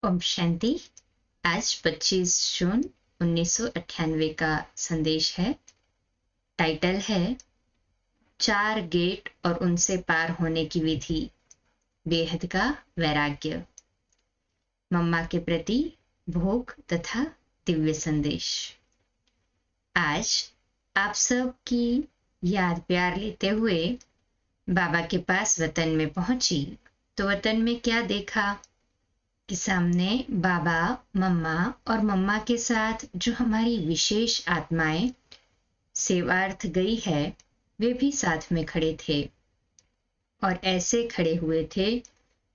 ओम शांति। आज 25 जून 1998 का संदेश है। टाइटल है 4 गेट और उनसे पार होने की विधि, बेहद का वैराग्य। मम्मा के प्रति भोग तथा दिव्य संदेश। आज आप सब की याद प्यार लेते हुए बाबा के पास वतन में पहुंची तो वतन में क्या देखा कि सामने बाबा, मम्मा और मम्मा के साथ जो हमारी विशेष आत्माएं सेवार्थ गई है वे भी साथ में खड़े थे और ऐसे खड़े हुए थे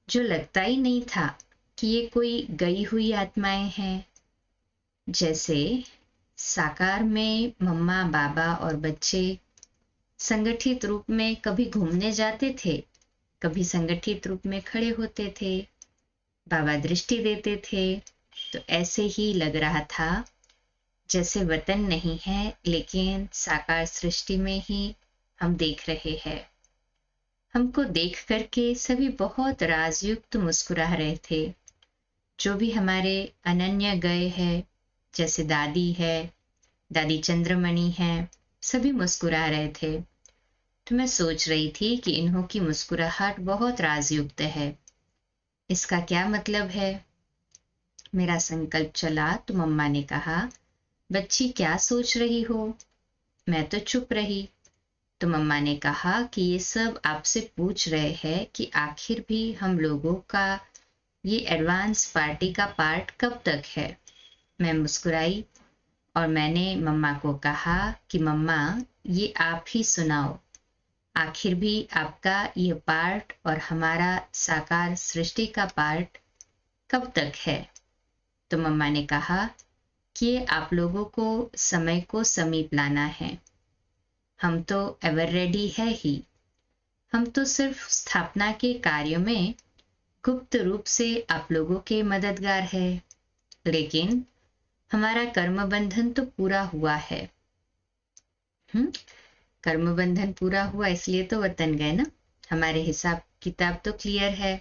जो लगता ही नहीं था कि ये कोई गई हुई आत्माएं हैं। जैसे साकार में मम्मा, बाबा और बच्चे संगठित रूप में कभी घूमने जाते थे, कभी संगठित रूप में खड़े होते थे, बाबा दृष्टि देते थे, तो ऐसे ही लग रहा था जैसे वतन नहीं है लेकिन साकार सृष्टि में ही हम देख रहे हैं। हमको देख करके सभी बहुत राजयुक्त मुस्कुरा रहे थे। जो भी हमारे अनन्य गए हैं, जैसे दादी है, दादी चंद्रमणि है, सभी मुस्कुरा रहे थे। तो मैं सोच रही थी कि इन्हों की मुस्कुराहट बहुत राजयुक्त है। इसका क्या मतलब है? मेरा संकल्प चला तो मम्मा ने कहा, बच्ची क्या सोच रही हो? मैं तो चुप रही। तो मम्मा ने कहा कि ये सब आपसे पूछ रहे हैं कि आखिर भी हम लोगों का ये एडवांस पार्टी का पार्ट कब तक है। मैं मुस्कुराई और मैंने मम्मा को कहा कि मम्मा, ये आप ही सुनाओ, आखिर भी आपका ये पार्ट और हमारा साकार सृष्टि का पार्ट कब तक है। तो मम्मा ने कहा कि आप लोगों को समय को समीप लाना है। हम तो एवर रेडी है ही। हम तो सिर्फ स्थापना के कार्यों में गुप्त रूप से आप लोगों के मददगार है, लेकिन हमारा कर्म बंधन तो पूरा हुआ है। कर्म बंधन पूरा हुआ इसलिए तो वतन गए ना। हमारे हिसाब किताब तो क्लियर है।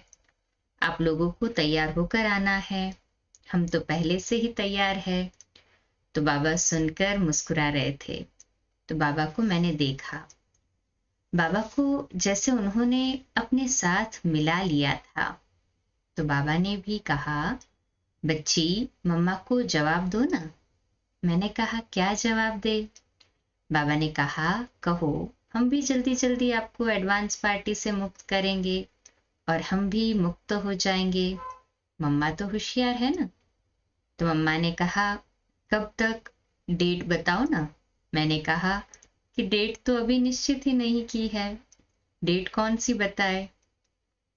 आप लोगों को तैयार होकर आना है। हम तो पहले से ही तैयार है। तो बाबा सुनकर मुस्कुरा रहे थे। तो बाबा को मैंने देखा। बाबा को जैसे उन्होंने अपने साथ मिला लिया था। तो बाबा ने भी कहा, बच्ची, मम्मा को जवाब दो ना। मैंने कहा, क्या जवाब दे? बाबा ने कहा, कहो, हम भी जल्दी जल्दी आपको एडवांस पार्टी से मुक्त करेंगे और हम भी मुक्त हो जाएंगे। मम्मा तो होशियार है ना। तो मम्मा ने कहा, कब तक? डेट बताओ ना। मैंने कहा कि डेट तो अभी निश्चित ही नहीं की है। डेट कौन सी बताए?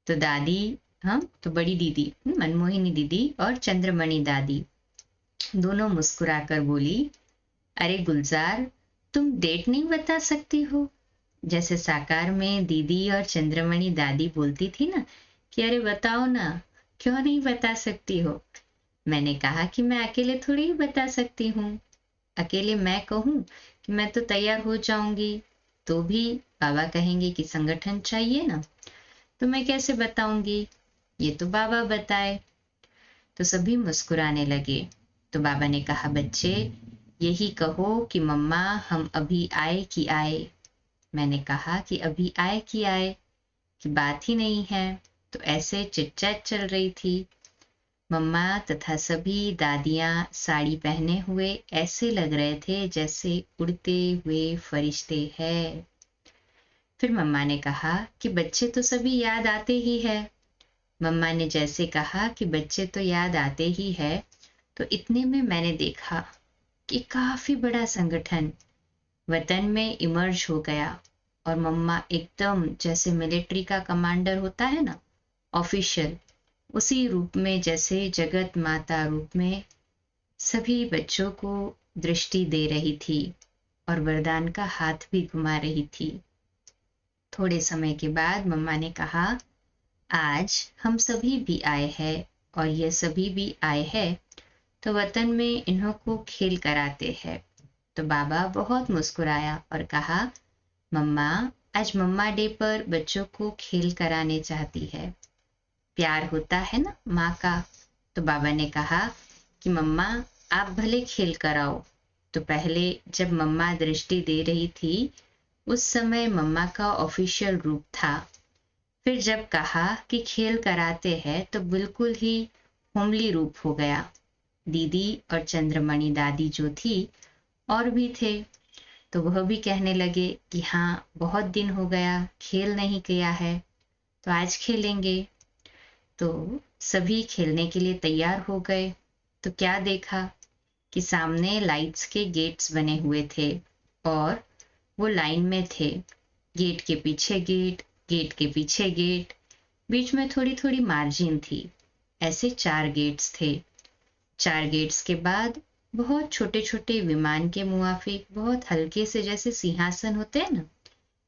तो दादी, हाँ, तो बड़ी दीदी मनमोहिनी दीदी और चंद्रमणि दादी दोनों मुस्कुराकर बोली, अरे गुलजार, तुम डेट नहीं बता सकती हो? जैसे साकार में दीदी और चंद्रमणि दादी बोलती थी ना कि अरे बताओ ना, क्यों नहीं बता सकती हो? मैंने कहा कि मैं अकेले थोड़ी ही बता सकती हूँ। अकेले मैं कहूँ कि मैं तो तैयार हो जाऊंगी तो भी बाबा कहेंगे कि संगठन चाहिए ना, तो मैं कैसे बताऊंगी? ये तो बाबा बताए। तो सभी मुस्कुराने लगे। तो बाबा ने कहा, बच्चे, यही कहो कि मम्मा, हम अभी आए कि आए। मैंने कहा कि अभी आए कि आए, कि बात ही नहीं है। तो ऐसे चिटचैट चल रही थी। मम्मा तथा सभी दादियां साड़ी पहने हुए ऐसे लग रहे थे जैसे उड़ते हुए फरिश्ते हैं। फिर मम्मा ने कहा कि बच्चे तो सभी याद आते ही है। मम्मा ने जैसे कहा कि बच्चे तो याद आते ही है, तो इतने में मैंने देखा कि काफी बड़ा संगठन वतन में इमर्ज हो गया और मम्मा एकदम जैसे मिलिट्री का कमांडर होता है ना, ऑफिशियल, उसी रूप में, जैसे जगत माता रूप में सभी बच्चों को दृष्टि दे रही थी और वरदान का हाथ भी घुमा रही थी। थोड़े समय के बाद मम्मा ने कहा, आज हम सभी भी आए हैं और ये सभी भी आए हैं तो वतन में इन्हों को खेल कराते हैं। तो बाबा बहुत मुस्कुराया और कहा, मम्मा, आज मम्मा डे पर बच्चों को खेल कराने चाहती है। प्यार होता है ना माँ का, तो बाबा ने कहा कि मम्मा आप भले खेल कर आओ। तो पहले जब मम्मा दृष्टि दे रही थी उस समय मम्मा का ऑफिशियल रूप था। फिर जब कहा कि खेल कराते हैं तो बिल्कुल ही होमली रूप हो गया। दीदी और चंद्रमणि दादी जो थी और भी थे, तो वह भी कहने लगे कि हाँ बहुत दिन हो गया खेल नहीं किया है, तो आज खेलेंगे। तो सभी खेलने के लिए तैयार हो गए। तो क्या देखा कि सामने लाइट्स के गेट्स बने हुए थे और वो लाइन में थे। गेट के पीछे गेट, गेट के पीछे गेट, बीच में थोड़ी थोड़ी मार्जिन थी। ऐसे 4 गेट्स थे। 4 गेट्स के बाद बहुत छोटे छोटे विमान के मुआफिक, बहुत हल्के से जैसे सिंहासन होते हैं ना,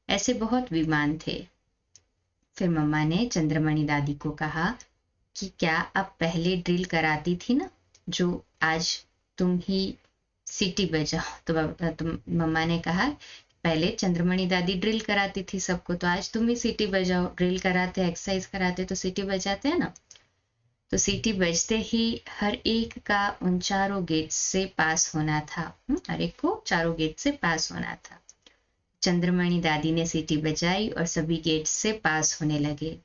ऐसे बहुत विमान थे। फिर मम्मा ने चंद्रमणि दादी को कहा कि क्या आप पहले ड्रिल कराती थी ना, जो आज तुम ही सीटी बजाओ। तो मम्मा ने कहा पहले चंद्रमणि दादी ड्रिल कराती थी सबको, तो आज तुम ही सीटी बजाओ। ड्रिल कराते, एक्सरसाइज कराते तो सीटी बजाते हैं ना। तो सीटी बजते ही हर एक का उन चारों गेट से पास होना था। हर एक को चारों गेट से पास होना था। चंद्रमणि दादी ने सीटी बजाई और सभी गेट्स से पास होने लगे।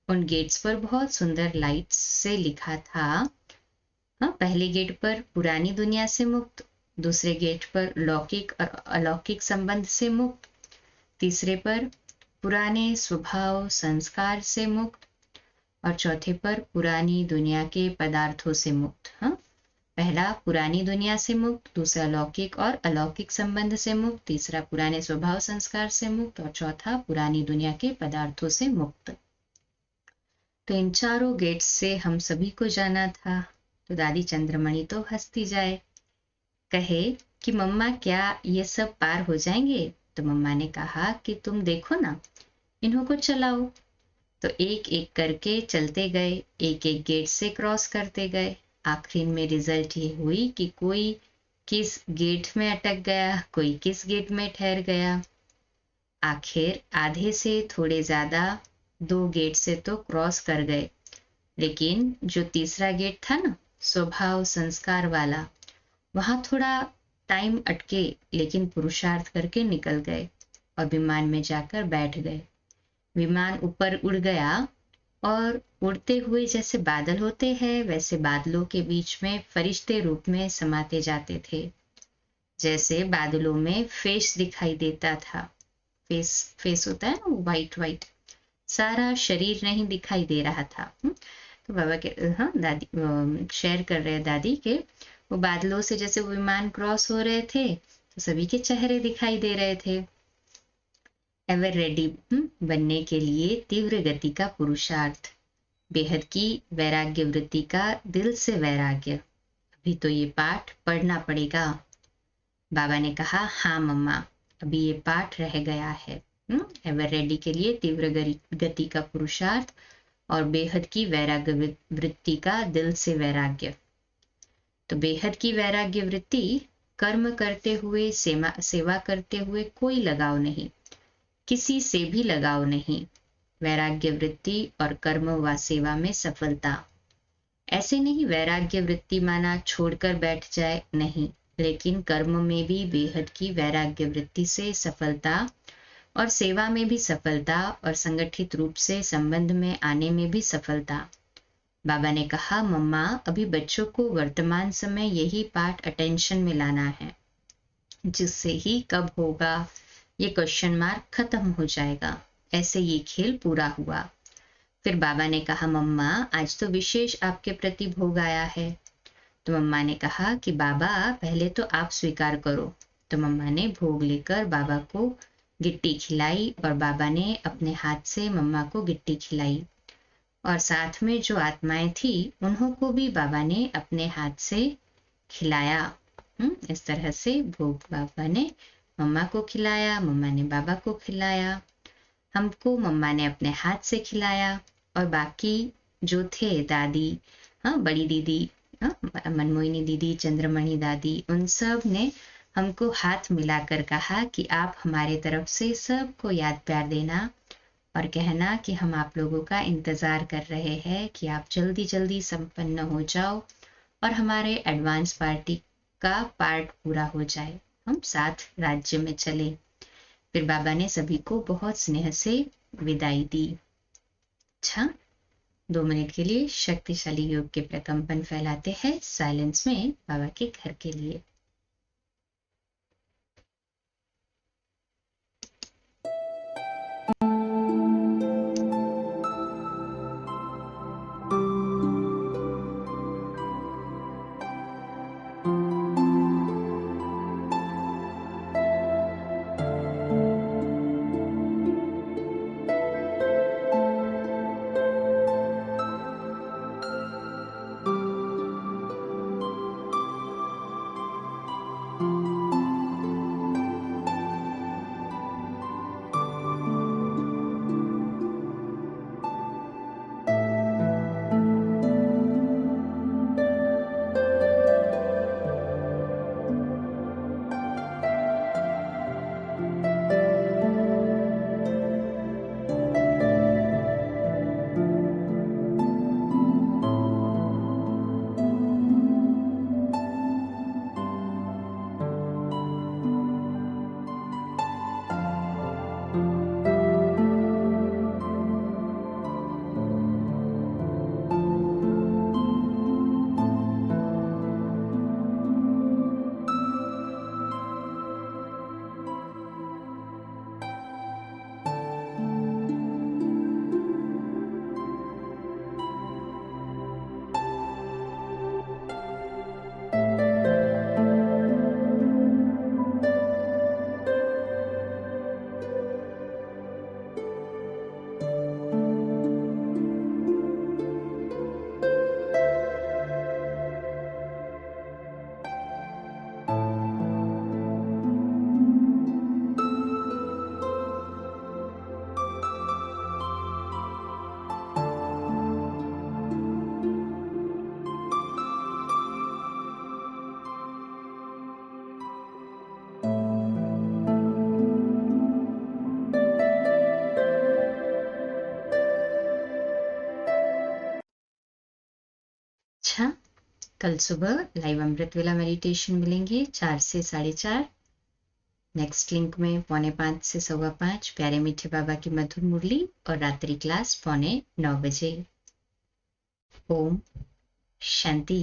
उन गेट्स पर बहुत सुंदर लाइट्स से लिखा था। पहले गेट पर पुरानी दुनिया से मुक्त, दूसरे गेट पर लौकिक और अलौकिक संबंध से मुक्त, तीसरे पर पुराने स्वभाव संस्कार से मुक्त और चौथे पर पुरानी दुनिया के पदार्थों से मुक्त। पहला पुरानी दुनिया से मुक्त, दूसरा लौकिक और अलौकिक संबंध से मुक्त, तीसरा पुराने स्वभाव संस्कार से मुक्त और चौथा पुरानी दुनिया के पदार्थों से मुक्त। तो इन चारों गेट्स से हम सभी को जाना था। तो दादी चंद्रमणि तो हंसती जाए, कहे कि मम्मा क्या ये सब पार हो जाएंगे। तो मम्मा ने कहा कि तुम देखो ना, इन्हों को चलाओ। तो एक एक करके चलते गए, एक एक गेट से क्रॉस करते गए। आखिर में रिजल्ट ये हुई कि कोई किस गेट में अटक गया, कोई किस गेट में ठहर गया। आखिर आधे से थोड़े ज्यादा 2 गेट से तो क्रॉस कर गए, लेकिन जो तीसरा गेट था ना, स्वभाव संस्कार वाला, वहां थोड़ा टाइम अटके, लेकिन पुरुषार्थ करके निकल गए और विमान में जाकर बैठ गए। विमान ऊपर उड़ गया और उड़ते हुए जैसे बादल होते हैं वैसे बादलों के बीच में फरिश्ते रूप में समाते जाते थे। जैसे बादलों में फेस दिखाई देता था। फेस होता है ना, वाइट वाइट, सारा शरीर नहीं दिखाई दे रहा था। तो बाबा के दादी शेयर कर रहे दादी के, वो बादलों से जैसे विमान क्रॉस हो रहे थे तो सभी के चेहरे दिखाई दे रहे थे। एवर रेडी बनने के लिए तीव्र गति का पुरुषार्थ, बेहद की वैराग्य वृत्ति का दिल से वैराग्य। अभी तो ये पाठ पढ़ना पड़ेगा। बाबा ने कहा हाँ मम्मा, अभी ये पाठ रह गया है। एवर रेडी के लिए तीव्र गति का पुरुषार्थ और बेहद की वैराग्य वृत्ति का दिल से वैराग्य। तो बेहद की वैराग्य वृत्ति, कर्म करते हुए सेवा करते हुए कोई लगाव नहीं, किसी से भी लगाव नहीं। वैराग्य वृत्ति और कर्म व सेवा में सफलता। ऐसे नहीं वैराग्य वृत्ति माना छोड़कर बैठ जाए, नहीं, लेकिन कर्म में भी बेहद की वैराग्य वृत्ति से सफलता और सेवा में भी सफलता और संगठित रूप से संबंध में आने में भी सफलता। बाबा ने कहा मम्मा, अभी बच्चों को वर्तमान समय यही पाठ अटेंशन में लाना है, जिससे ही कब होगा ये क्वेश्चन मार्क खत्म हो जाएगा। ऐसे ये खेल पूरा हुआ। फिर बाबा ने कहा मम्मा, आज तो विशेष आपके प्रति भोग आया है। तो मम्मा ने कहा कि बाबा पहले तो आप स्वीकार करो। तो मम्मा ने भोग लेकर बाबा को गिट्टी खिलाई और बाबा ने अपने हाथ से मम्मा को गिट्टी खिलाई और साथ में जो आत्माएं थी उन्हों को भी बाबा ने अपने हाथ से खिलाया। इस तरह से भोग बाबा ने मम्मा को खिलाया, मम्मा ने बाबा को खिलाया, हमको मम्मा ने अपने हाथ से खिलाया और बाकी जो थे दादी, बड़ी दीदी, मनमोहिनी दीदी, चंद्रमणि दादी, उन सब ने हमको हाथ मिलाकर कहा कि आप हमारे तरफ से सबको याद प्यार देना और कहना कि हम आप लोगों का इंतज़ार कर रहे हैं कि आप जल्दी जल्दी संपन्न हो जाओ और हमारे एडवांस पार्टी का पार्ट पूरा हो जाए, हम साथ राज्य में चले। फिर बाबा ने सभी को बहुत स्नेह से विदाई दी। अच्छा, 2 मिनट के लिए शक्तिशाली योग के प्रकंपन फैलाते हैं साइलेंस में बाबा के घर के लिए। अच्छा, कल सुबह लाइव अमृत वेला मेडिटेशन मिलेंगे 4 से 4:30। नेक्स्ट लिंक में 4:45 से 5:15 प्यारे मीठे बाबा की मधुर मुरली और रात्रि क्लास 8:45 बजे। ओम शांति।